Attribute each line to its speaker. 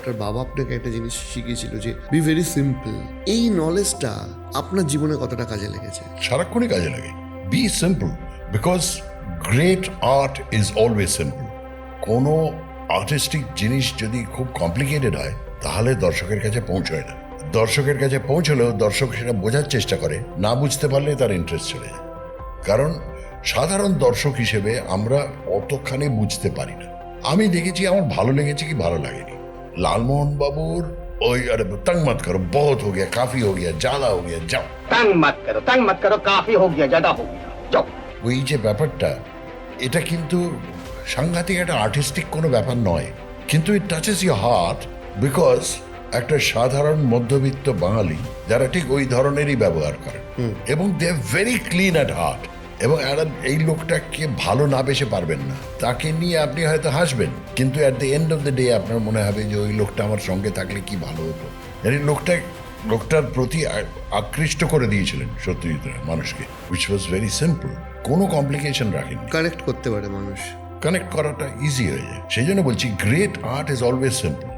Speaker 1: আপনার বাবা আপনাকে একটা জিনিস শিখিয়েছিল যে বি ভেরি সিম্পল, এই নলেজটা আপনার জীবনে কতটা কাজে লেগেছে?
Speaker 2: সারাক্ষণই কাজে লাগে। Be simple, because great art is always simple. কোনো আর্টিস্টিক জিনিস যদি খুব কমপ্লিকেটেড হয় তাহলে দর্শকের কাছে পৌঁছয় না। দর্শকের কাছে পৌঁছলেও দর্শক সেটা বোঝার চেষ্টা করে, না বুঝতে পারলে তার ইন্টারেস্ট চলে যায়। কারণ সাধারণ দর্শক হিসেবে আমরা অতখানি বুঝতে পারি না। আমি দেখেছি আমার ভালো লেগেছে কি ভালো লাগেনি। লালমোহন বাবুর ওই আরে তंग मत करो, बहुत हो गया, काफी हो गया, ज्यादा हो गया, जाओ,
Speaker 3: तंग मत करो, काफी हो गया, ज्यादा हो गया, जाओ।
Speaker 2: ওই যে ব্যাপারটা, এটা কিন্তু সাংঘাতিক একটা আর্টিস্টিক কোনো ব্যাপার নয়, কিন্তু ইট টাচেস ইউর হার্ট বিকজ একটা সাধারণ মধ্যবিত্ত বাঙালি যারা ঠিক ওই ধরনেরই ব্যবহার করে এবং they are very clean at heart. এবং এই লোকটাকে ভালো না বেসে পারবেন না, তাকে নিয়ে আপনি হয়তো হাসবেন, কিন্তু at the end of the day আপনার মনে হবে যে ওই লোকটা আমার সঙ্গে থাকলে কি ভালো হতো। লোকটার প্রতি আকৃষ্ট করে দিয়েছিলেন সত্যজিৎ রায় মানুষকে, উইচ ওয়াজ ভেরি সিম্পল, কোনো কমপ্লিকেশন রাখেন।
Speaker 1: কানেক্ট করতে পারে মানুষ।
Speaker 2: কানেক্ট করাটা ইজি হয়ে যায়। সেই জন্য বলছি great art is always simple.